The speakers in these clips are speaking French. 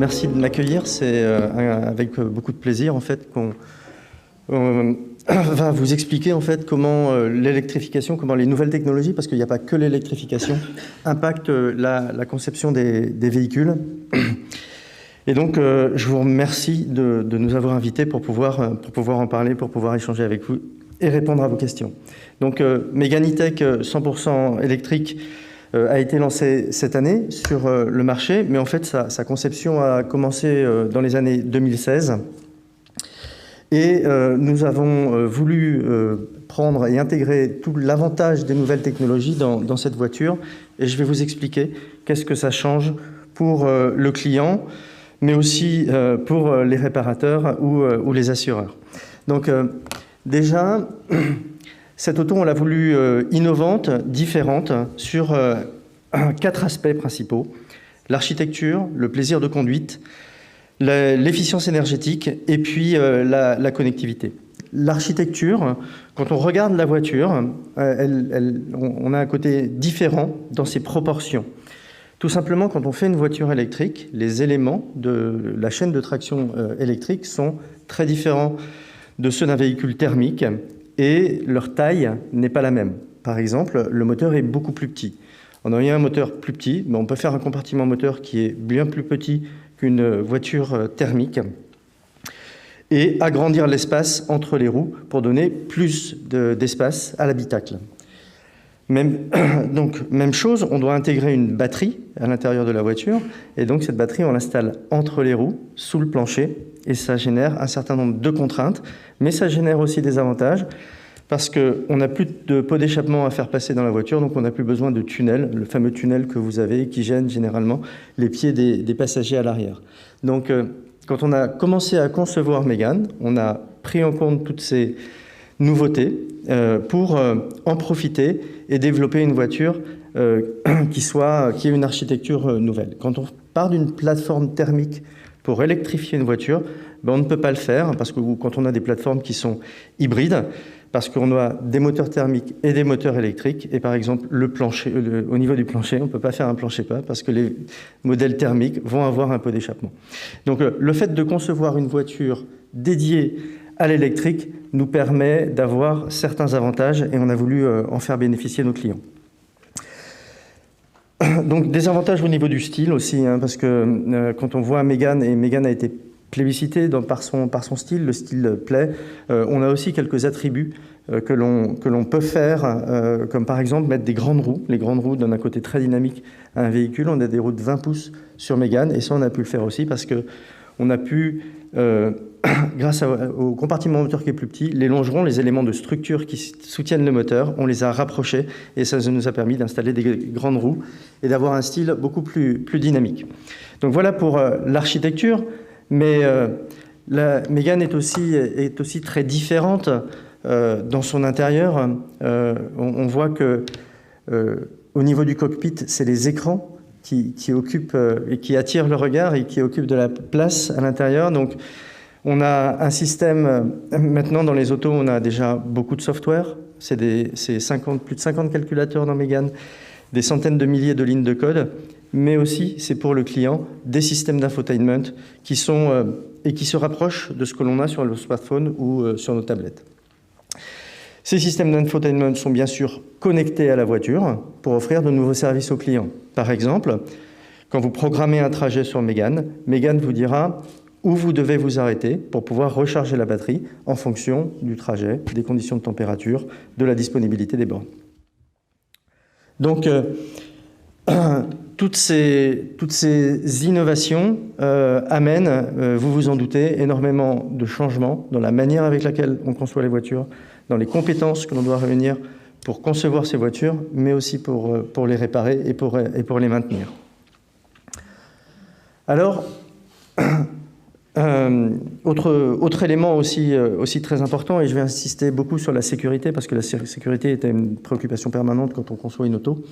Merci de m'accueillir. C'est avec beaucoup de plaisir en fait qu'on va vous expliquer en fait comment l'électrification, comment les nouvelles technologies, parce qu'il n'y a pas que l'électrification, impactent la conception des véhicules. Et donc, je vous remercie de nous avoir invités pour pouvoir en parler, pour pouvoir échanger avec vous et répondre à vos questions. Donc, Mégane E-Tech 100% électrique a été lancé cette année sur le marché, mais en fait, sa conception a commencé dans les années 2016. Et nous avons voulu prendre et intégrer tout l'avantage des nouvelles technologies dans cette voiture. Et je vais vous expliquer qu'est-ce que ça change pour le client, mais aussi pour les réparateurs ou les assureurs. Donc déjà, cette auto, on l'a voulu innovante, différente, sur 4 aspects principaux. L'architecture, le plaisir de conduite, l'efficience énergétique et puis la connectivité. L'architecture, quand on regarde la voiture, on a un côté différent dans ses proportions. Tout simplement, quand on fait une voiture électrique, les éléments de la chaîne de traction électrique sont très différents de ceux d'un véhicule thermique et leur taille n'est pas la même. Par exemple, le moteur est beaucoup plus petit. En ayant un moteur plus petit, on peut faire un compartiment moteur qui est bien plus petit qu'une voiture thermique et agrandir l'espace entre les roues pour donner plus d'espace à l'habitacle. Donc, même chose, on doit intégrer une batterie à l'intérieur de la voiture et donc cette batterie, on l'installe entre les roues, sous le plancher et ça génère un certain nombre de contraintes, mais ça génère aussi des avantages parce qu'on n'a plus de pot d'échappement à faire passer dans la voiture, donc on n'a plus besoin de tunnel, le fameux tunnel que vous avez qui gêne généralement les pieds des passagers à l'arrière. Donc, quand on a commencé à concevoir Mégane, on a pris en compte toutes ces nouveautés pour en profiter et développer une voiture qui ait une architecture nouvelle. Quand on part d'une plateforme thermique pour électrifier une voiture, on ne peut pas le faire parce que quand on a des plateformes qui sont hybrides, parce qu'on a des moteurs thermiques et des moteurs électriques, et par exemple le plancher, au niveau du plancher, on ne peut pas faire un plancher-pas parce que les modèles thermiques vont avoir un pot d'échappement. Donc le fait de concevoir une voiture dédiée à l'électrique nous permet d'avoir certains avantages et on a voulu en faire bénéficier nos clients. Donc des avantages au niveau du style aussi, parce que quand on voit Mégane, et Mégane a été plébiscité par son style, le style plaît, on a aussi quelques attributs que l'on peut faire, comme par exemple mettre des grandes roues. Les grandes roues donnent un côté très dynamique à un véhicule. On a des roues de 20 pouces sur Mégane, et ça on a pu le faire aussi parce qu'on a pu, grâce au compartiment moteur qui est plus petit, les longerons, les éléments de structure qui soutiennent le moteur, on les a rapprochés et ça nous a permis d'installer des grandes roues et d'avoir un style beaucoup plus dynamique. Donc voilà pour l'architecture, mais la Mégane est aussi très différente dans son intérieur. On voit que au niveau du cockpit, c'est les écrans qui occupent et qui attirent le regard et qui occupent de la place à l'intérieur. Donc on a un système, maintenant dans les autos, on a déjà beaucoup de software, c'est plus de 50 calculateurs dans Mégane, des centaines de milliers de lignes de code, mais aussi, c'est pour le client, des systèmes d'infotainment qui se rapprochent de ce que l'on a sur le smartphone ou sur nos tablettes. Ces systèmes d'infotainment sont bien sûr connectés à la voiture pour offrir de nouveaux services aux clients. Par exemple, quand vous programmez un trajet sur Mégane, Mégane vous dira où vous devez vous arrêter pour pouvoir recharger la batterie en fonction du trajet, des conditions de température, de la disponibilité des bornes. Donc, toutes ces innovations amènent, vous vous en doutez, énormément de changements dans la manière avec laquelle on conçoit les voitures, dans les compétences que l'on doit réunir pour concevoir ces voitures, mais aussi pour les réparer et pour les maintenir. Alors, autre élément aussi très important, et je vais insister beaucoup sur la sécurité, parce que la sécurité était une préoccupation permanente quand on conçoit une auto.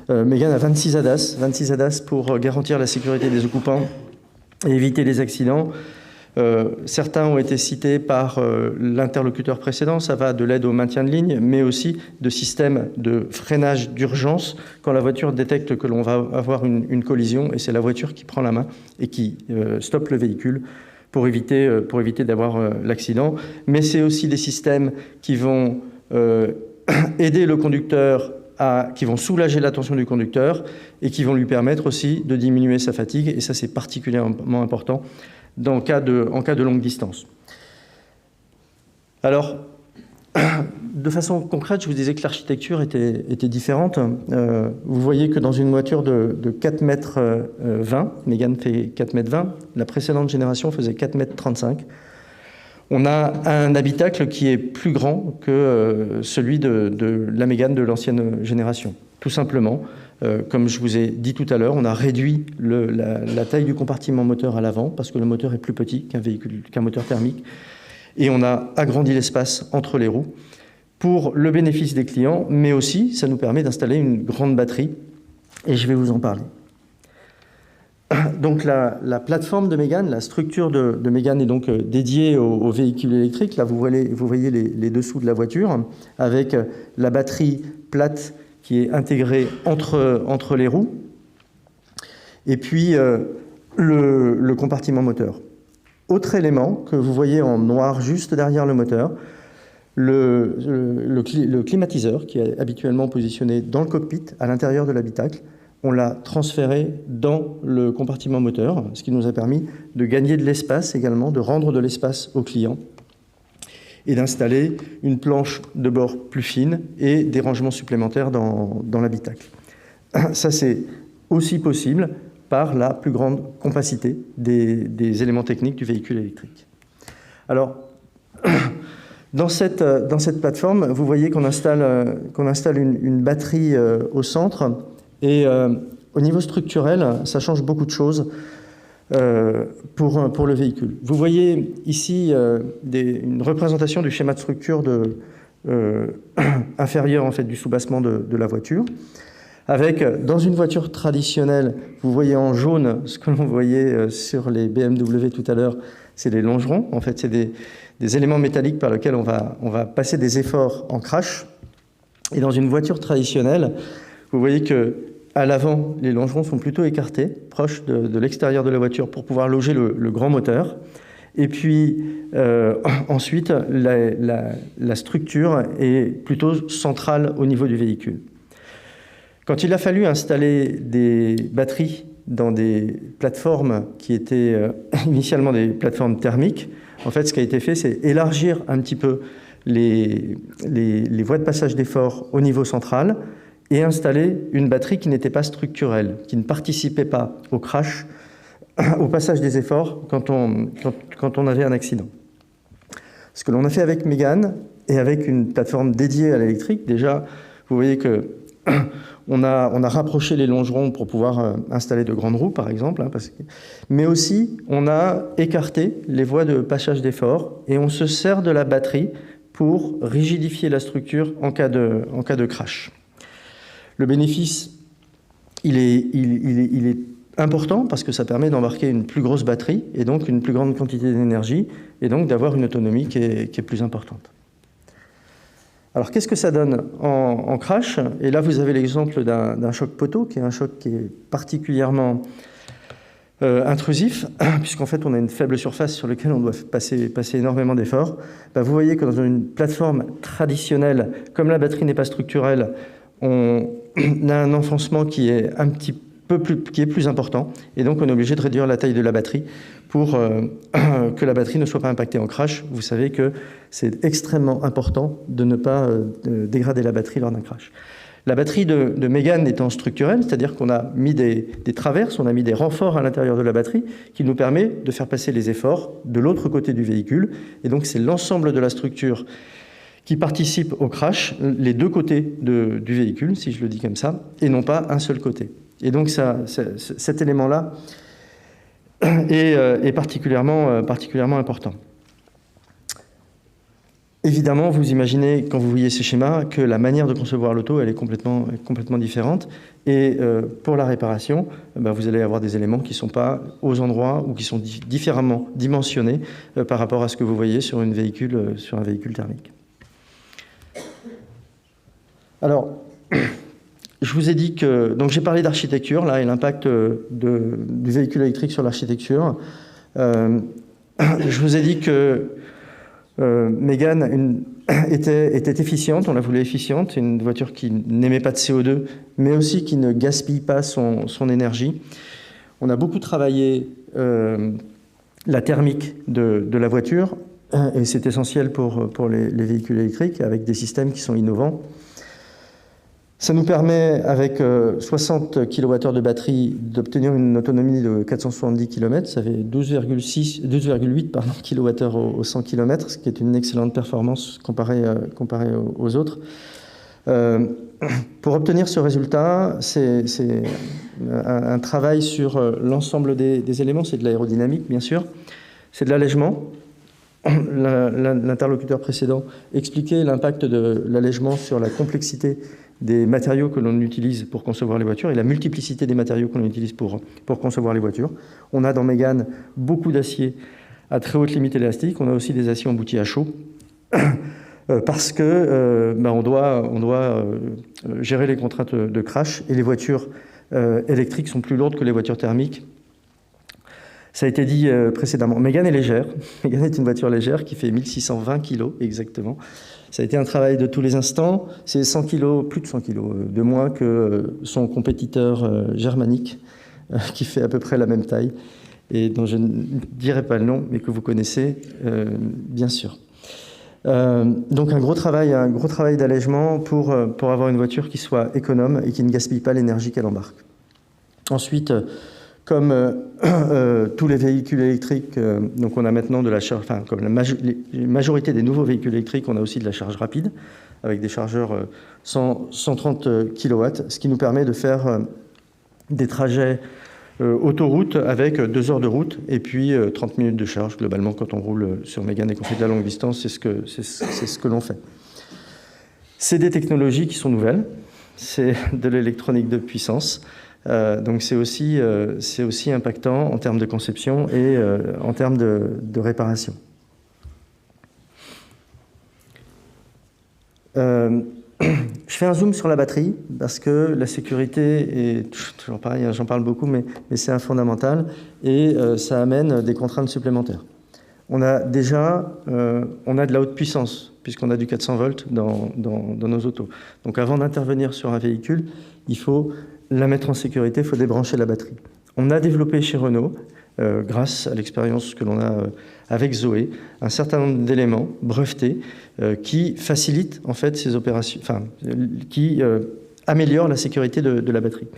Mégane a 26 ADAS pour garantir la sécurité des occupants et éviter les accidents. Certains ont été cités par l'interlocuteur précédent, ça va de l'aide au maintien de ligne, mais aussi de systèmes de freinage d'urgence quand la voiture détecte que l'on va avoir une collision, et c'est la voiture qui prend la main et qui stoppe le véhicule pour éviter d'avoir l'accident. Mais c'est aussi des systèmes qui vont aider le conducteur, qui vont soulager l'attention du conducteur et qui vont lui permettre aussi de diminuer sa fatigue, et ça c'est particulièrement important en cas de longue distance. Alors, de façon concrète, je vous disais que l'architecture était différente. Vous voyez que dans une voiture de 4,20 mètres, Mégane fait 4,20 mètres, la précédente génération faisait 4,35 mètres. On a un habitacle qui est plus grand que celui de la Mégane de l'ancienne génération. Tout simplement, comme je vous ai dit tout à l'heure, on a réduit la taille du compartiment moteur à l'avant parce que le moteur est plus petit qu'un moteur thermique. Et on a agrandi l'espace entre les roues pour le bénéfice des clients, mais aussi ça nous permet d'installer une grande batterie, et je vais vous en parler. Donc la plateforme de Mégane, la structure de Mégane est donc dédiée aux véhicules électriques. Là, vous voyez les dessous de la voiture avec la batterie plate qui est intégrée entre les roues, et puis le compartiment moteur. Autre élément que vous voyez en noir juste derrière le moteur, le climatiseur qui est habituellement positionné dans le cockpit à l'intérieur de l'habitacle. On l'a transféré dans le compartiment moteur, ce qui nous a permis de gagner de l'espace également, de rendre de l'espace aux clients et d'installer une planche de bord plus fine et des rangements supplémentaires dans l'habitacle. Ça, c'est aussi possible par la plus grande compacité des éléments techniques du véhicule électrique. Alors, dans cette plateforme, vous voyez qu'on installe une batterie au centre. Et au niveau structurel, ça change beaucoup de choses pour le véhicule. Vous voyez ici une représentation du schéma de structure inférieur en fait, du soubassement de la voiture. Avec, dans une voiture traditionnelle, vous voyez en jaune ce que l'on voyait sur les BMW tout à l'heure, c'est les longerons. En fait, c'est des éléments métalliques par lesquels on va passer des efforts en crash. Et dans une voiture traditionnelle, vous voyez que à l'avant, les longerons sont plutôt écartés, proches de l'extérieur de la voiture pour pouvoir loger le grand moteur. Et puis, ensuite, la structure est plutôt centrale au niveau du véhicule. Quand il a fallu installer des batteries dans des plateformes qui étaient initialement des plateformes thermiques, en fait, ce qui a été fait, c'est élargir un petit peu les voies de passage d'effort au niveau central, et installer une batterie qui n'était pas structurelle, qui ne participait pas au crash, au passage des efforts quand on avait un accident. Ce que l'on a fait avec Mégane et avec une plateforme dédiée à l'électrique, déjà, vous voyez que on a rapproché les longerons pour pouvoir installer de grandes roues, par exemple, mais aussi on a écarté les voies de passage d'effort et on se sert de la batterie pour rigidifier la structure en cas de crash. Le bénéfice, il est important parce que ça permet d'embarquer une plus grosse batterie et donc une plus grande quantité d'énergie et donc d'avoir une autonomie qui est plus importante. Alors, qu'est-ce que ça donne en crash? Et là, vous avez l'exemple d'un choc poteau, qui est un choc qui est particulièrement intrusif, puisqu'en fait, on a une faible surface sur laquelle on doit passer énormément d'efforts. Vous voyez que dans une plateforme traditionnelle, comme la batterie n'est pas structurelle, on a un enfoncement qui est un petit peu plus important, et donc on est obligé de réduire la taille de la batterie pour que la batterie ne soit pas impactée en crash. Vous savez que c'est extrêmement important de ne pas dégrader la batterie lors d'un crash. La batterie de Mégane étant structurelle, c'est-à-dire qu'on a mis des traverses, on a mis des renforts à l'intérieur de la batterie qui nous permet de faire passer les efforts de l'autre côté du véhicule, et donc c'est l'ensemble de la structure qui participe au crash, les deux côtés du véhicule, si je le dis comme ça, et non pas un seul côté. Et donc cet élément-là est particulièrement important. Évidemment, vous imaginez, quand vous voyez ces schémas, que la manière de concevoir l'auto, elle est complètement différente. Et pour la réparation, vous allez avoir des éléments qui ne sont pas aux endroits ou qui sont différemment dimensionnés par rapport à ce que vous voyez sur un véhicule thermique. Alors, je vous ai dit que... Donc j'ai parlé d'architecture, là, et l'impact du véhicule électrique sur l'architecture. Je vous ai dit que Mégane était efficiente, on la voulait efficiente, une voiture qui n'émet pas de CO2, mais aussi qui ne gaspille pas son énergie. On a beaucoup travaillé la thermique de la voiture, et c'est essentiel pour les véhicules électriques, avec des systèmes qui sont innovants. Ça nous permet, avec 60 kWh de batterie, d'obtenir une autonomie de 470 km. Ça fait 12,8 kWh au 100 km, ce qui est une excellente performance comparée aux autres. Pour obtenir ce résultat, c'est un travail sur l'ensemble des éléments. C'est de l'aérodynamique, bien sûr. C'est de l'allègement. L'interlocuteur précédent expliquait l'impact de l'allègement sur la complexité des matériaux que l'on utilise pour concevoir les voitures et la multiplicité des matériaux que l'on utilise pour concevoir les voitures. On a dans Mégane beaucoup d'acier à très haute limite élastique. On a aussi des aciers emboutis à chaud parce que on doit gérer les contraintes de crash, et les voitures électriques sont plus lourdes que les voitures thermiques. Ça a été dit précédemment. Mégane est légère. Mégane est une voiture légère qui fait 1620 kg exactement. Ça a été un travail de tous les instants. C'est 100 kg, plus de 100 kg de moins que son compétiteur germanique, qui fait à peu près la même taille, et dont je ne dirai pas le nom, mais que vous connaissez bien sûr. Donc un gros travail d'allègement pour avoir une voiture qui soit économe et qui ne gaspille pas l'énergie qu'elle embarque. Ensuite, comme tous les véhicules électriques, donc on a maintenant de la charge, enfin comme la majorité des nouveaux véhicules électriques, on a aussi de la charge rapide avec des chargeurs 130 kW, ce qui nous permet de faire des trajets autoroute avec 2 heures de route et puis 30 minutes de charge globalement quand on roule sur Mégane et qu'on fait de la longue distance, c'est ce que l'on fait. C'est des technologies qui sont nouvelles, c'est de l'électronique de puissance. Donc c'est aussi impactant en termes de conception et en termes de réparation. Je fais un zoom sur la batterie parce que la sécurité est toujours pareil, j'en parle beaucoup, mais c'est un fondamental, et ça amène des contraintes supplémentaires. On a de la haute puissance puisqu'on a du 400 volts dans nos autos. Donc avant d'intervenir sur un véhicule, il faut la mettre en sécurité, il faut débrancher la batterie. On a développé chez Renault, grâce à l'expérience que l'on a avec Zoé, un certain nombre d'éléments brevetés qui facilitent en fait ces opérations, qui améliorent la sécurité de la batterie.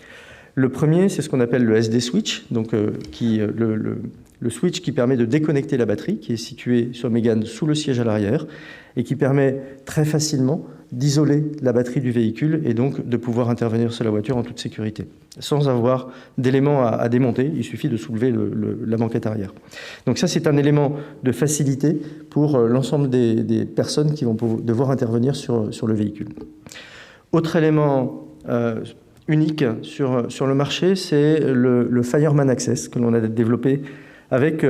Le premier, c'est ce qu'on appelle le SD switch, donc le switch qui permet de déconnecter la batterie, qui est situé sur Mégane sous le siège à l'arrière, et qui permet très facilement d'isoler la batterie du véhicule et donc de pouvoir intervenir sur la voiture en toute sécurité, sans avoir d'éléments à démonter. Il suffit de soulever la banquette arrière. Donc ça, c'est un élément de facilité pour l'ensemble des personnes qui vont devoir intervenir sur le véhicule. Autre élément unique sur le marché, c'est le Fireman Access que l'on a développé avec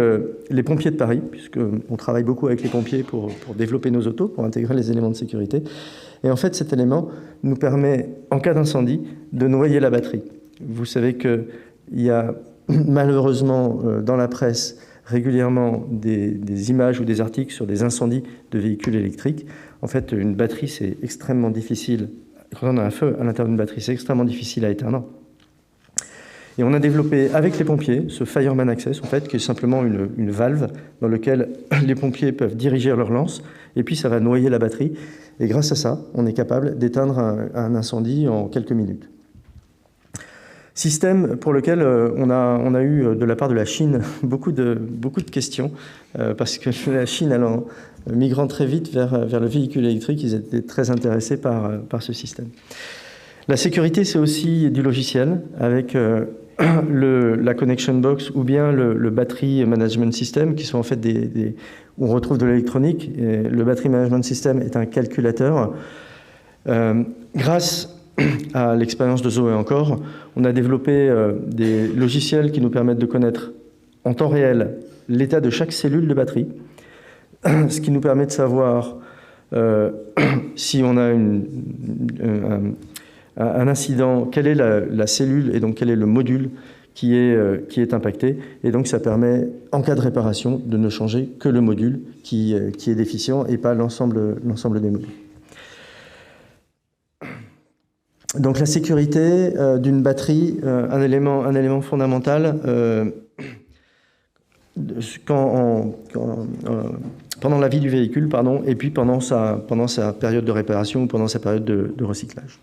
les pompiers de Paris, puisqu'on travaille beaucoup avec les pompiers pour développer nos autos, pour intégrer les éléments de sécurité. Et en fait, cet élément nous permet, en cas d'incendie, de noyer la batterie. Vous savez qu'il y a malheureusement dans la presse régulièrement des images ou des articles sur des incendies de véhicules électriques. En fait, une batterie, c'est extrêmement difficile. Quand on a un feu à l'intérieur d'une batterie, c'est extrêmement difficile à éteindre. Et on a développé avec les pompiers ce Fireman Access, en fait, qui est simplement une valve dans laquelle les pompiers peuvent diriger leur lance, et puis ça va noyer la batterie. Et grâce à ça, on est capable d'éteindre un incendie en quelques minutes. Système pour lequel on a eu de la part de la Chine beaucoup de questions, parce que la Chine, allant migrant très vite vers le véhicule électrique, ils étaient très intéressés par ce système. La sécurité, c'est aussi du logiciel, avec la connection box ou bien le battery management system, qui sont en fait où on retrouve de l'électronique. Le battery management system est un calculateur. Grâce à l'expérience de Zoé encore, on a développé des logiciels qui nous permettent de connaître en temps réel l'état de chaque cellule de batterie, ce qui nous permet de savoir si on a un incident, quelle est la cellule et donc quel est le module qui est impacté. Et donc ça permet, en cas de réparation, de ne changer que le module qui est déficient et pas l'ensemble des modules. Donc la sécurité d'une batterie, un élément fondamental pendant la vie du véhicule, et puis pendant sa période de réparation ou pendant sa période de recyclage.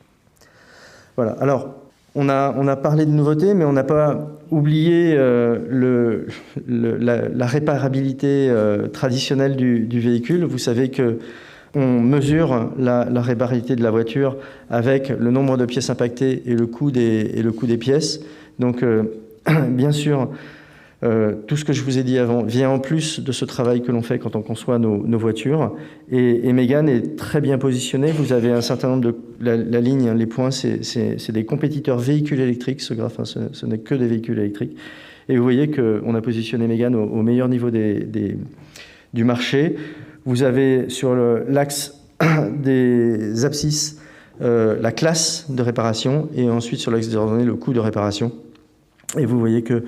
Voilà. Alors, on a parlé de nouveautés, mais on n'a pas oublié la réparabilité traditionnelle du véhicule. Vous savez que on mesure la réparabilité de la voiture avec le nombre de pièces impactées et le coût des pièces. Donc, bien sûr, tout ce que je vous ai dit avant vient en plus de ce travail que l'on fait quand on conçoit nos voitures. Et Mégane est très bien positionnée. Vous avez un certain nombre de... La ligne, les points, c'est des compétiteurs véhicules électriques. Ce graphe, ce n'est que des véhicules électriques. Et vous voyez qu'on a positionné Mégane au meilleur niveau du marché. Vous avez sur l'axe des abscisses la classe de réparation et ensuite sur l'axe des ordonnées le coût de réparation. Et vous voyez que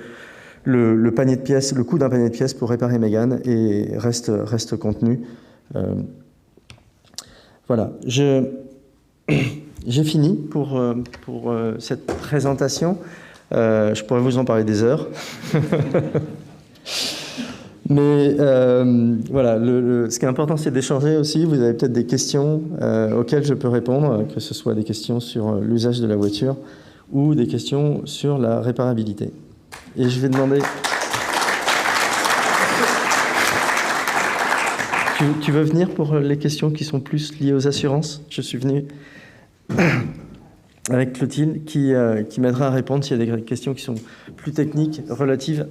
le panier de pièces, le coût d'un panier de pièces pour réparer Mégane reste contenu. Voilà. J'ai fini pour cette présentation. Je pourrais vous en parler des heures. Mais voilà, ce qui est important, c'est d'échanger aussi. Vous avez peut-être des questions auxquelles je peux répondre, que ce soit des questions sur l'usage de la voiture ou des questions sur la réparabilité. Et je vais demander... Tu veux venir pour les questions qui sont plus liées aux assurances? Je suis venu avec Clotilde qui m'aidera à répondre s'il y a des questions qui sont plus techniques relatives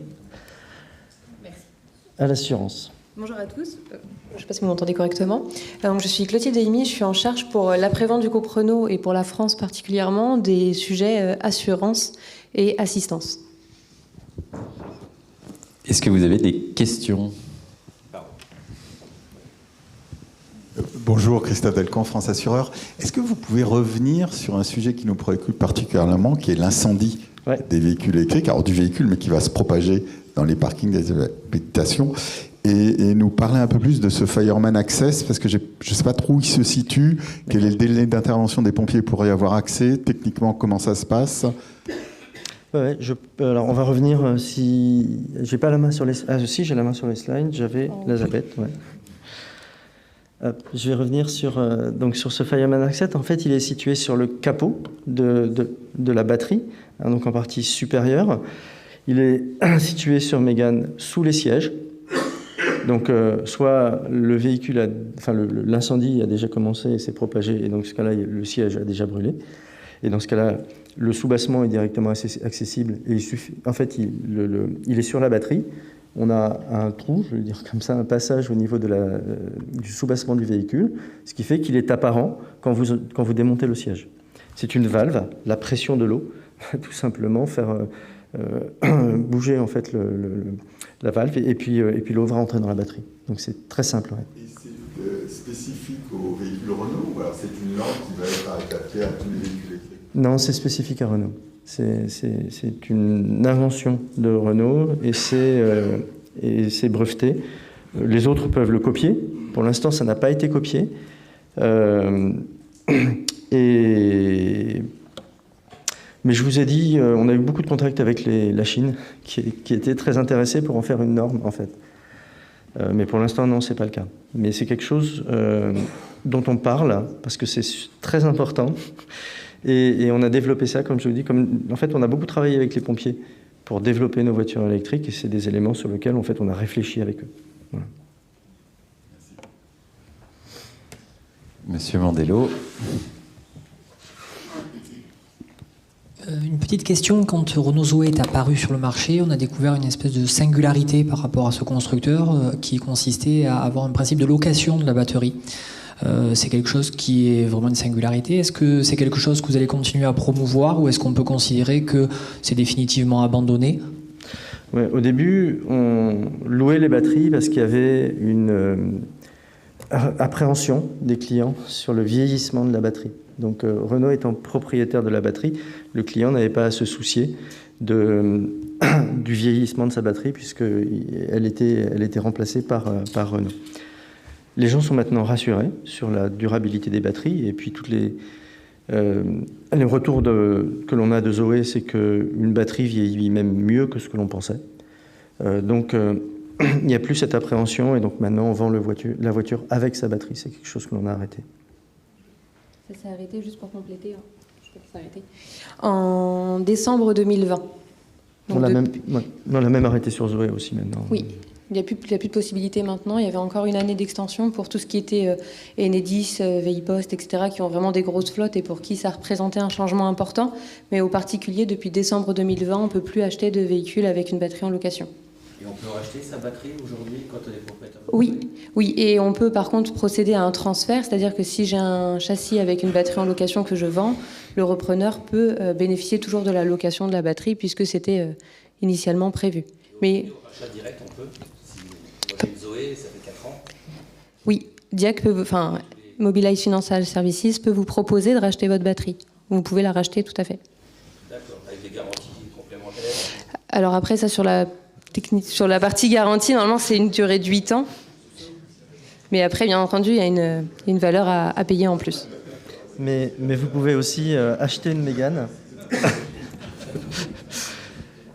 à l'assurance. Bonjour à tous, je ne sais pas si vous m'entendez correctement. Donc, je suis Clotilde Deimi, je suis en charge pour l'après-vente du groupe Renault et pour la France particulièrement des sujets assurance et assistance. Est-ce que vous avez des questions? Bonjour, Christophe Delcamp, France Assureur. Est-ce que vous pouvez revenir sur un sujet qui nous préoccupe particulièrement, qui est l'incendie des véhicules électriques, alors du véhicule, mais qui va se propager dans les parkings des habitations, et nous parler un peu plus de ce Fireman Access, parce que je ne sais pas trop où il se situe, quel est le délai d'intervention des pompiers pour y avoir accès, techniquement comment ça se passe. Ouais, alors on va revenir si... J'ai pas la main sur les... Ah si, j'ai la main sur les slides, j'avais la zapette, ouais. Je vais revenir sur ce Fireman Access. En fait, il est situé sur le capot de la batterie, hein, donc en partie supérieure. Il est situé sur Mégane sous les sièges. Donc, soit le véhicule, l'incendie a déjà commencé et s'est propagé, et dans ce cas-là, le siège a déjà brûlé. Et dans ce cas-là, le soubassement est directement accessible. Et en fait, il est sur la batterie. On a un trou, je veux dire comme ça, un passage au niveau du soubassement du véhicule, ce qui fait qu'il est apparent quand vous démontez le siège. C'est une valve, la pression de l'eau, tout simplement, faire bouger en fait la valve, et puis l'eau va rentrer dans la batterie. Donc c'est très simple. Ouais. Et c'est spécifique aux véhicules Renault, ou alors c'est une lampe qui va être adaptée à tous les véhicules électriques? Non, c'est spécifique à Renault. C'est une invention de Renault et c'est breveté. Les autres peuvent le copier. Pour l'instant, ça n'a pas été copié. Mais je vous ai dit, on a eu beaucoup de contacts avec la Chine qui étaient très intéressés pour en faire une norme, en fait. Mais pour l'instant, non, c'est pas le cas. Mais c'est quelque chose dont on parle parce que c'est très important. Et on a développé ça, comme je vous dis, en fait, on a beaucoup travaillé avec les pompiers pour développer nos voitures électriques, et c'est des éléments sur lesquels, en fait, on a réfléchi avec eux. Voilà. Monsieur Mandello. Une petite question, quand Renault Zoé est apparu sur le marché, on a découvert une espèce de singularité par rapport à ce constructeur qui consistait à avoir un principe de location de la batterie. C'est quelque chose qui est vraiment une singularité. Est-ce que c'est quelque chose que vous allez continuer à promouvoir ou est-ce qu'on peut considérer que c'est définitivement abandonné ? Ouais, au début, on louait les batteries parce qu'il y avait une appréhension des clients sur le vieillissement de la batterie. Donc Renault étant propriétaire de la batterie, le client n'avait pas à se soucier du vieillissement de sa batterie puisqu'elle était remplacée par Renault. Les gens sont maintenant rassurés sur la durabilité des batteries et puis toutes les retours que l'on a de Zoé, c'est qu'une batterie vieillit même mieux que ce que l'on pensait. Donc il n'y a plus cette appréhension et donc maintenant on vend la voiture avec sa batterie. C'est quelque chose que l'on a arrêté. Ça s'est arrêté, juste pour compléter. Je crois que ça s'est arrêté. En décembre 2020. On l'a même arrêté sur Zoé aussi maintenant. Oui. Il n'y a plus de possibilité maintenant. Il y avait encore une année d'extension pour tout ce qui était Enedis, VIPost, etc., qui ont vraiment des grosses flottes et pour qui ça représentait un changement important. Mais aux particuliers, depuis décembre 2020, on ne peut plus acheter de véhicules avec une batterie en location. Et on peut racheter sa batterie aujourd'hui quand on est propriétaire ? Oui, et on peut par contre procéder à un transfert, c'est-à-dire que si j'ai un châssis avec une batterie en location que je vends, le repreneur peut bénéficier toujours de la location de la batterie puisque c'était initialement prévu. Mais Achat direct, on peut. Si j'ai une Zoé, ça fait 4 ans. Oui, Diac Mobilize Financial Services peut vous proposer de racheter votre batterie. Vous pouvez la racheter tout à fait. D'accord, avec des garanties complémentaires. Alors après, ça sur la partie garantie, normalement c'est une durée de 8 ans. Mais après, bien entendu, il y a une valeur à payer en plus. Mais vous pouvez aussi acheter une Mégane.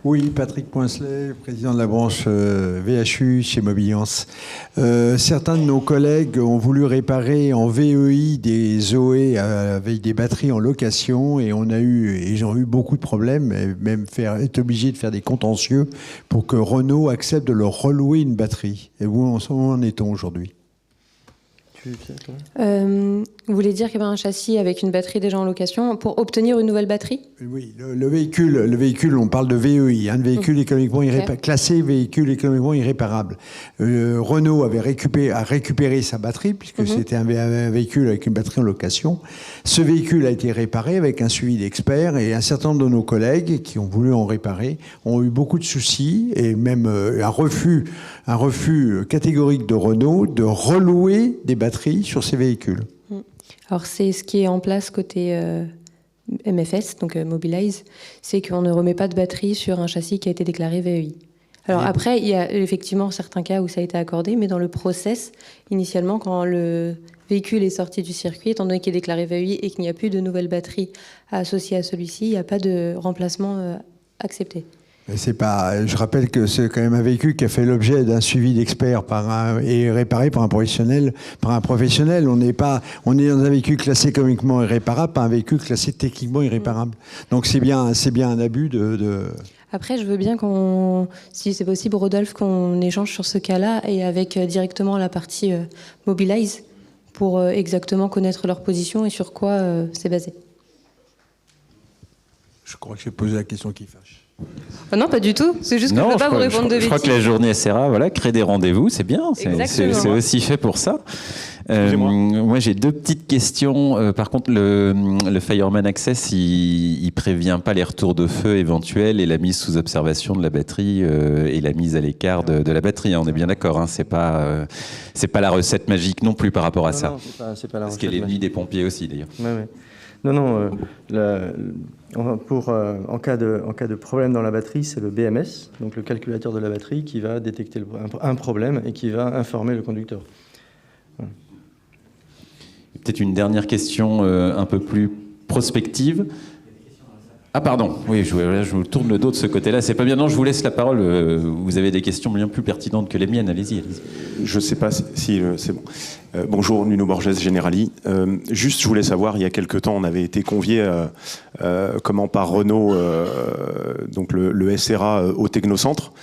Oui, Patrick Poincelet, président de la branche VHU chez Mobiliance. Certains de nos collègues ont voulu réparer en VEI des Zoé avec des batteries en location et ils ont eu beaucoup de problèmes, et même été obligés de faire des contentieux pour que Renault accepte de leur relouer une batterie. Et où en est-on aujourd'hui ? Vous voulez dire qu'il y avait un châssis avec une batterie déjà en location pour obtenir une nouvelle batterie ? Oui, le véhicule, on parle de VEI, de véhicule économiquement classé véhicule économiquement irréparable. Renault a récupéré sa batterie puisque c'était un véhicule avec une batterie en location. Ce véhicule a été réparé avec un suivi d'experts et un certain nombre de nos collègues qui ont voulu en réparer ont eu beaucoup de soucis et même un refus catégorique de Renault de relouer des batteries sur ces véhicules. Alors c'est ce qui est en place côté MFS, donc Mobilize, c'est qu'on ne remet pas de batterie sur un châssis qui a été déclaré VEI. Alors après, il y a effectivement certains cas où ça a été accordé, mais dans le process, initialement, quand le véhicule est sorti du circuit, étant donné qu'il est déclaré VEI et qu'il n'y a plus de nouvelle batterie associée à celui-ci, il n'y a pas de remplacement accepté. Je rappelle que c'est quand même un véhicule qui a fait l'objet d'un suivi d'experts et réparé par un professionnel. On est dans un véhicule classé économiquement irréparable, pas un véhicule classé techniquement irréparable. Donc c'est bien un abus de... Après, je veux bien si c'est possible, Rodolphe, qu'on échange sur ce cas-là et avec directement la partie Mobilize pour exactement connaître leur position et sur quoi c'est basé. Je crois que j'ai posé la question qui fâche. Ah non, pas du tout. C'est juste que je ne peux pas vous répondre de bêtises. Je crois que la journée SRA crée des rendez-vous, c'est bien. C'est aussi fait pour ça. Moi, j'ai 2 petites questions. Par contre, le Fireman Access, il prévient pas les retours de feu éventuels et la mise sous observation de la batterie et la mise à l'écart de la batterie. On est bien d'accord. C'est pas la recette magique non plus par rapport à ça. Non, c'est pas la Parce recette qu'elle est magique. mise des pompiers aussi, d'ailleurs. Ouais. Non. En cas de problème dans la batterie, c'est le BMS, donc le calculateur de la batterie, qui va détecter un problème et qui va informer le conducteur. Voilà. Peut-être une dernière question un peu plus prospective. Ah pardon, oui, je vous tourne le dos de ce côté-là. C'est pas bien. Non, je vous laisse la parole. Vous avez des questions bien plus pertinentes que les miennes. Allez-y. Je ne sais pas si c'est bon. Bonjour, Nuno Borges, Generali. Juste, je voulais savoir, il y a quelque temps, on avait été conviés par Renault, donc le SRA au Technocentre.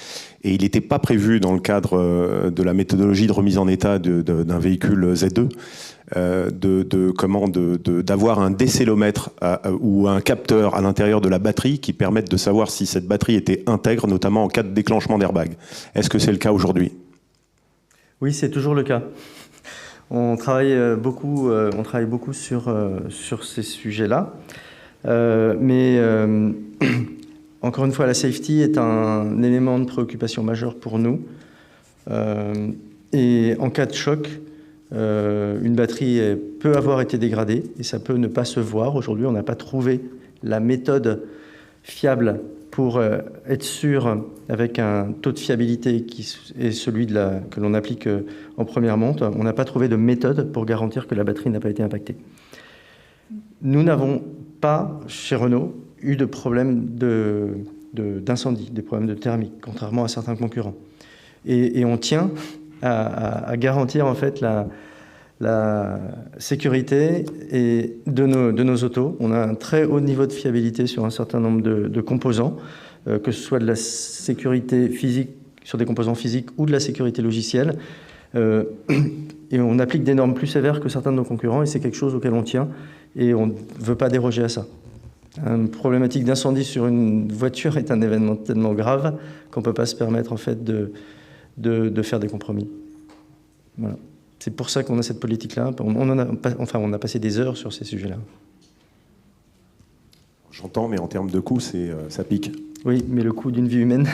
Et il n'était pas prévu dans le cadre de la méthodologie de remise en état d'un véhicule Z2 d'avoir un décélomètre ou un capteur à l'intérieur de la batterie qui permette de savoir si cette batterie était intègre, notamment en cas de déclenchement d'airbag. Est-ce que c'est le cas aujourd'hui? Oui, c'est toujours le cas. On travaille beaucoup sur ces sujets-là. Mais encore une fois, la safety est un élément de préoccupation majeur pour nous. Et en cas de choc, une batterie peut avoir été dégradée et ça peut ne pas se voir. Aujourd'hui, on n'a pas trouvé la méthode fiable pour être sûr, avec un taux de fiabilité qui est celui que l'on applique en première monte. On n'a pas trouvé de méthode pour garantir que la batterie n'a pas été impactée. Nous n'avons pas, chez Renault, eu de problème d'incendie, des problèmes de thermique, contrairement à certains concurrents. Et on tient à garantir en fait la sécurité de nos autos. On a un très haut niveau de fiabilité sur un certain nombre de composants, que ce soit de la sécurité physique sur des composants physiques ou de la sécurité logicielle. Et on applique des normes plus sévères que certains de nos concurrents et c'est quelque chose auquel on tient et on ne veut pas déroger à ça. Une problématique d'incendie sur une voiture est un événement tellement grave qu'on ne peut pas se permettre en fait de faire des compromis. Voilà. C'est pour ça qu'on a cette politique-là. On a passé des heures sur ces sujets-là. J'entends, mais en termes de coût, ça pique. Oui, mais le coût d'une vie humaine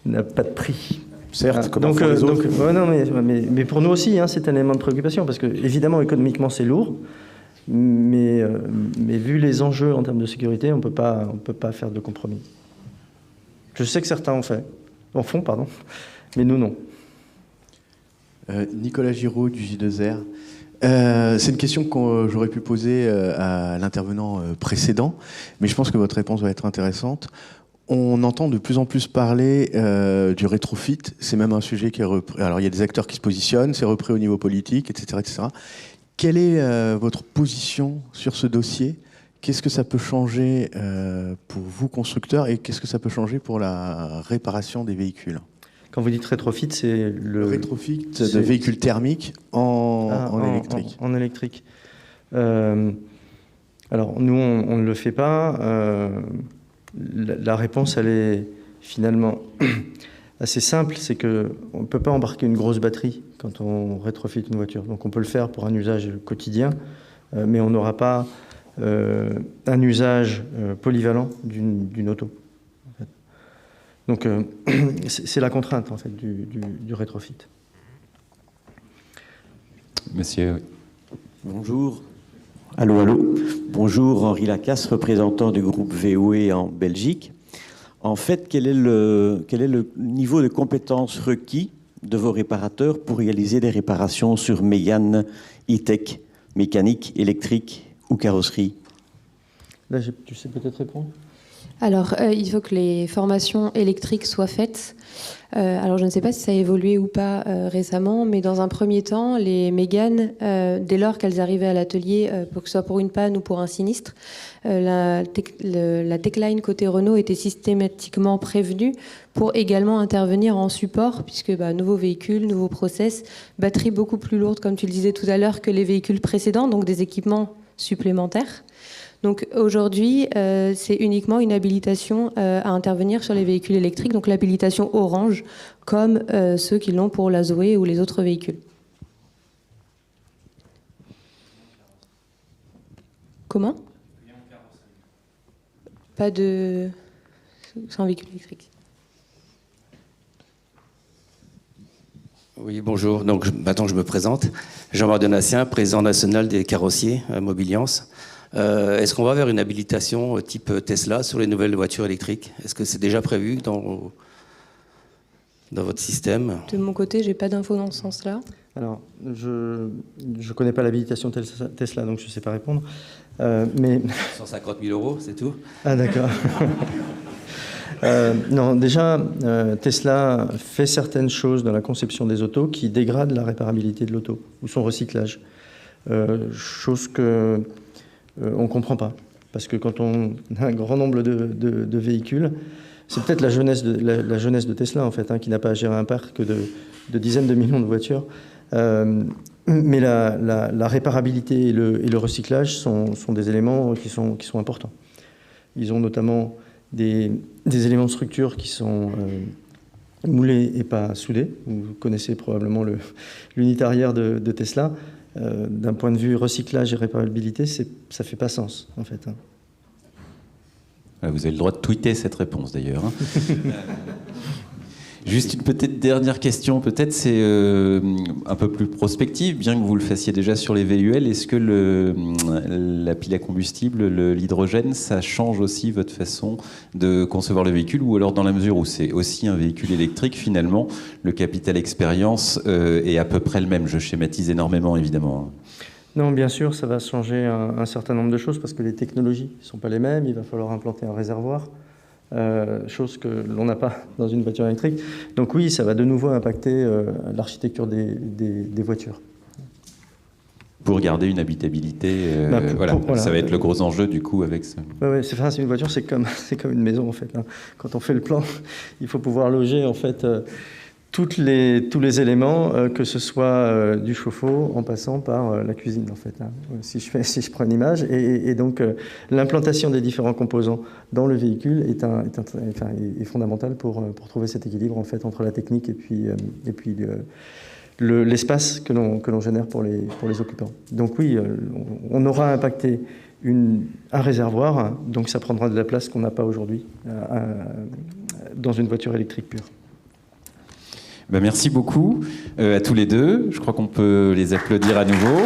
n'a pas de prix. Certes, comme pour les autres. Mais pour nous aussi, c'est un élément de préoccupation, parce que évidemment, économiquement, c'est lourd, mais vu les enjeux en termes de sécurité, on peut pas faire de compromis. Je sais que certains en font, mais nous, non. Nicolas Giraud du J2R. C'est une question que j'aurais pu poser à l'intervenant précédent, mais je pense que votre réponse va être intéressante. On entend de plus en plus parler du rétrofit. C'est même un sujet qui est repris. Alors, il y a des acteurs qui se positionnent, c'est repris au niveau politique, etc., etc. Quelle est votre position sur ce dossier? Qu'est-ce que ça peut changer pour vous, constructeurs, et qu'est-ce que ça peut changer pour la réparation des véhicules? Quand vous dites rétrofit, c'est le rétrofit de véhicules thermiques en électrique. En électrique. Alors, nous, on ne le fait pas. La réponse, elle est finalement assez simple. C'est qu'on ne peut pas embarquer une grosse batterie quand on rétrofit une voiture. Donc, on peut le faire pour un usage quotidien, mais on n'aura pas un usage polyvalent d'une auto. Donc, c'est la contrainte, en fait, du rétrofit. Monsieur. Bonjour. Allô. Bonjour, Henri Lacasse, représentant du groupe VOE en Belgique. En fait, quel est le niveau de compétences requis de vos réparateurs pour réaliser des réparations sur Mégane e-tech, mécanique, électrique ou carrosserie? Là, tu sais peut-être répondre. Alors, il faut que les formations électriques soient faites. Alors, je ne sais pas si ça a évolué ou pas récemment, mais dans un premier temps, les Mégane, dès lors qu'elles arrivaient à l'atelier, que ce soit pour une panne ou pour un sinistre, la techline côté Renault était systématiquement prévenue pour également intervenir en support, puisque nouveau véhicule, nouveau process, batterie beaucoup plus lourde, comme tu le disais tout à l'heure, que les véhicules précédents, donc des équipements supplémentaires. Donc aujourd'hui, c'est uniquement une habilitation à intervenir sur les véhicules électriques, donc l'habilitation orange, comme ceux qui l'ont pour la Zoé ou les autres véhicules. Comment? Pas de... C'est un véhicule électrique. Oui, bonjour. Donc maintenant, je me présente. Jean-Marc Donatien, président national des carrossiers Mobiliance. Est-ce qu'on va vers une habilitation type Tesla sur les nouvelles voitures électriques? Est-ce que c'est déjà prévu dans votre système? De mon côté, j'ai pas d'infos dans ce sens-là. Alors, je connais pas l'habilitation Tesla, donc je sais pas répondre. Mais 150 000 €, c'est tout? Ah d'accord. Non, déjà, Tesla fait certaines choses dans la conception des autos qui dégradent la réparabilité de l'auto ou son recyclage. Chose que on ne comprend pas. Parce que quand on a un grand nombre de véhicules, c'est peut-être la jeunesse de Tesla, en fait, qui n'a pas à gérer un parc de dizaines de millions de voitures. Mais la réparabilité et le recyclage sont des éléments qui sont importants. Ils ont notamment des éléments de structure qui sont moulés et pas soudés. Vous connaissez probablement l'unité arrière de Tesla. D'un point de vue recyclage et réparabilité, ça fait pas sens, en fait. Vous avez le droit de tweeter cette réponse, d'ailleurs. Juste une petite dernière question, peut-être c'est un peu plus prospective, bien que vous le fassiez déjà sur les VUL. Est-ce que la pile à combustible, l'hydrogène, ça change aussi votre façon de concevoir le véhicule, ou alors dans la mesure où c'est aussi un véhicule électrique, finalement, le capital expérience est à peu près le même? Je schématise énormément, évidemment. Non, bien sûr, ça va changer un certain nombre de choses parce que les technologies ne sont pas les mêmes. Il va falloir implanter un réservoir. Chose que l'on n'a pas dans une voiture électrique. Donc oui, ça va de nouveau impacter l'architecture des voitures. Pour garder une habitabilité, ça va être le gros enjeu du coup avec ça. Ouais, c'est une voiture, c'est comme une maison en fait. Quand on fait le plan, il faut pouvoir loger en fait tous les éléments, que ce soit du chauffe-eau en passant par la cuisine en fait. Si je prends une image, et donc l'implantation des différents composants dans le véhicule est fondamentale pour trouver cet équilibre en fait entre la technique et puis l'espace que l'on génère pour les occupants. Donc oui, on aura impacté un réservoir, donc ça prendra de la place qu'on n'a pas aujourd'hui dans une voiture électrique pure. Merci beaucoup à tous les deux. Je crois qu'on peut les applaudir à nouveau.